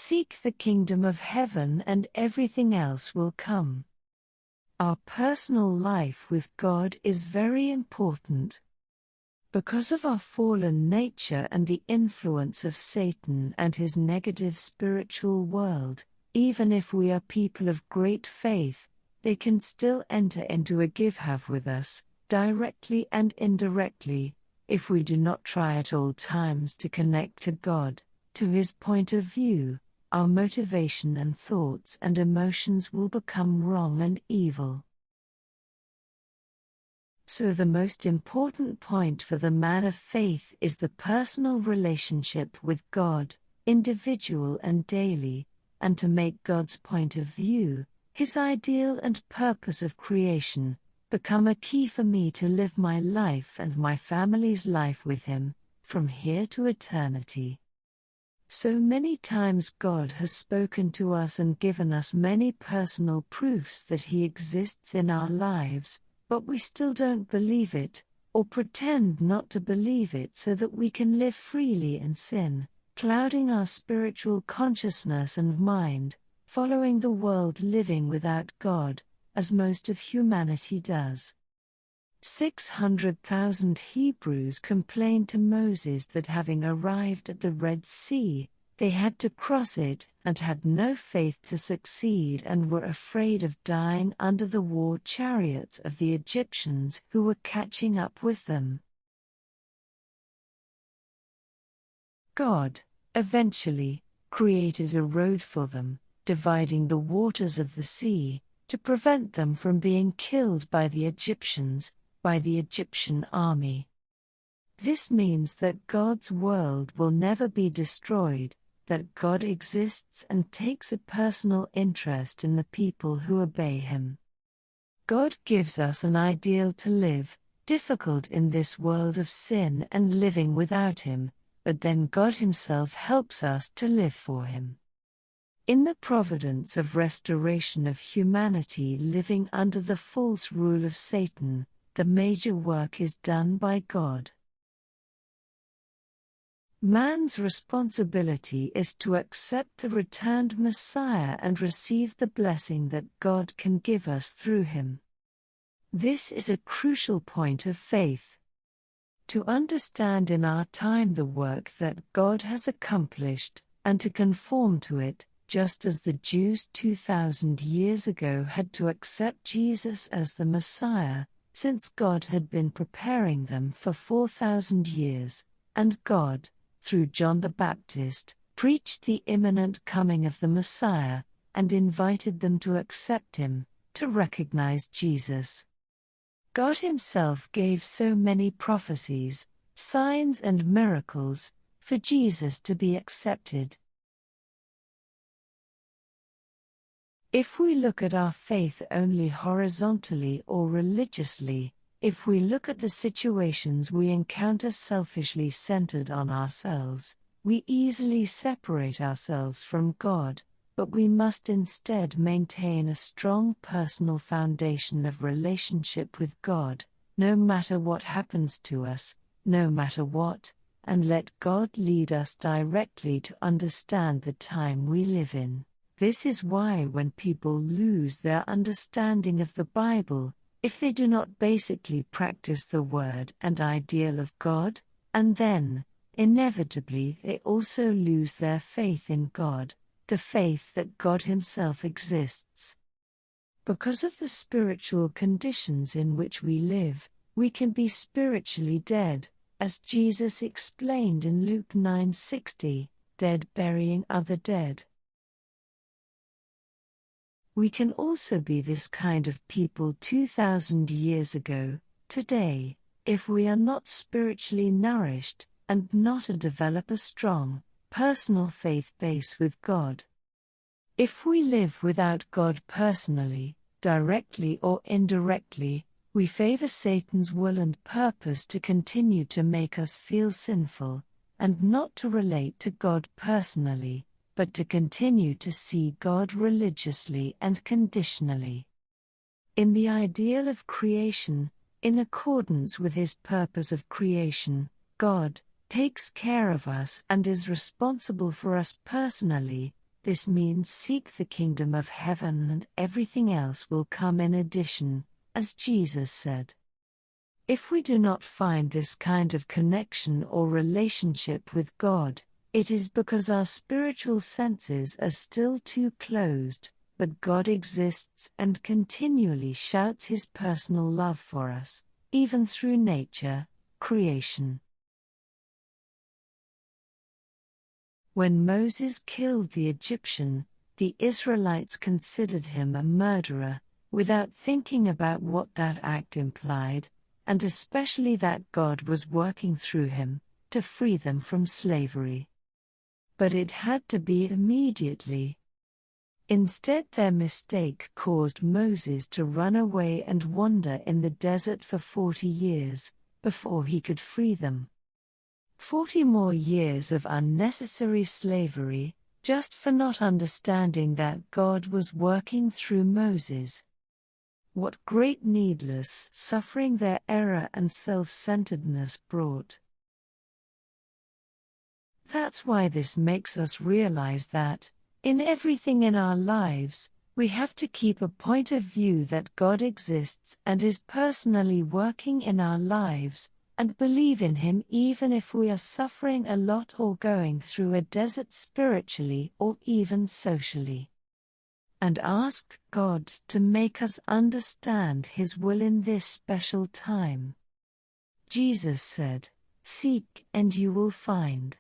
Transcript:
Seek the kingdom of heaven and everything else will come. Our personal life with God is very important. Because of our fallen nature and the influence of Satan and his negative spiritual world, even if we are people of great faith, they can still enter into a give-have with us, directly and indirectly, if we do not try at all times to connect to God, to His point of view. Our motivation and thoughts and emotions will become wrong and evil. So the most important point for the man of faith is the personal relationship with God, individual and daily, and to make God's point of view, His ideal and purpose of creation, become a key for me to live my life and my family's life with Him, from here to eternity. So many times God has spoken to us and given us many personal proofs that He exists in our lives, but we still don't believe it, or pretend not to believe it so that we can live freely in sin, clouding our spiritual consciousness and mind, following the world living without God, as most of humanity does. 600,000 Hebrews complained to Moses that having arrived at the Red Sea, they had to cross it and had no faith to succeed and were afraid of dying under the war chariots of the Egyptians who were catching up with them. God, eventually, created a road for them, dividing the waters of the sea, to prevent them from being killed by the Egyptians, by the Egyptian army. This means that God's world will never be destroyed, that God exists and takes a personal interest in the people who obey Him. God gives us an ideal to live, difficult in this world of sin and living without Him, but then God Himself helps us to live for Him. In the providence of restoration of humanity living under the false rule of Satan, the major work is done by God. Man's responsibility is to accept the returned Messiah and receive the blessing that God can give us through Him. This is a crucial point of faith. To understand in our time the work that God has accomplished, and to conform to it, just as the Jews 2,000 years ago had to accept Jesus as the Messiah, since God had been preparing them for 4,000 years, and God, through John the Baptist, preached the imminent coming of the Messiah, and invited them to accept Him, to recognize Jesus. God Himself gave so many prophecies, signs and miracles, for Jesus to be accepted. If we look at our faith only horizontally or religiously, if we look at the situations we encounter selfishly centered on ourselves, we easily separate ourselves from God, but we must instead maintain a strong personal foundation of relationship with God, no matter what happens to us, no matter what, and let God lead us directly to understand the time we live in. This is why when people lose their understanding of the Bible, if they do not basically practice the word and ideal of God, and then, inevitably they also lose their faith in God, the faith that God Himself exists. Because of the spiritual conditions in which we live, we can be spiritually dead, as Jesus explained in Luke 9:60, dead burying other dead. We can also be this kind of people 2,000 years ago, today, if we are not spiritually nourished, and not develop a strong, personal faith base with God. If we live without God personally, directly or indirectly, we favor Satan's will and purpose to continue to make us feel sinful, and not to relate to God personally, but to continue to see God religiously and conditionally. In the ideal of creation, in accordance with His purpose of creation, God takes care of us and is responsible for us personally, This means seek the kingdom of heaven and everything else will come in addition, as Jesus said. If we do not find this kind of connection or relationship with God, it is because our spiritual senses are still too closed, but God exists and continually shouts His personal love for us, even through nature, creation. When Moses killed the Egyptian, the Israelites considered him a murderer, without thinking about what that act implied, and especially that God was working through him, to free them from slavery. But it had to be immediately. Instead, their mistake caused Moses to run away and wander in the desert for 40 years, before he could free them. 40 more years of unnecessary slavery, just for not understanding that God was working through Moses. What great needless suffering their error and self-centeredness brought. That's why this makes us realize that, in everything in our lives, we have to keep a point of view that God exists and is personally working in our lives, and believe in Him even if we are suffering a lot or going through a desert spiritually or even socially. And ask God to make us understand His will in this special time. Jesus said, "Seek and you will find."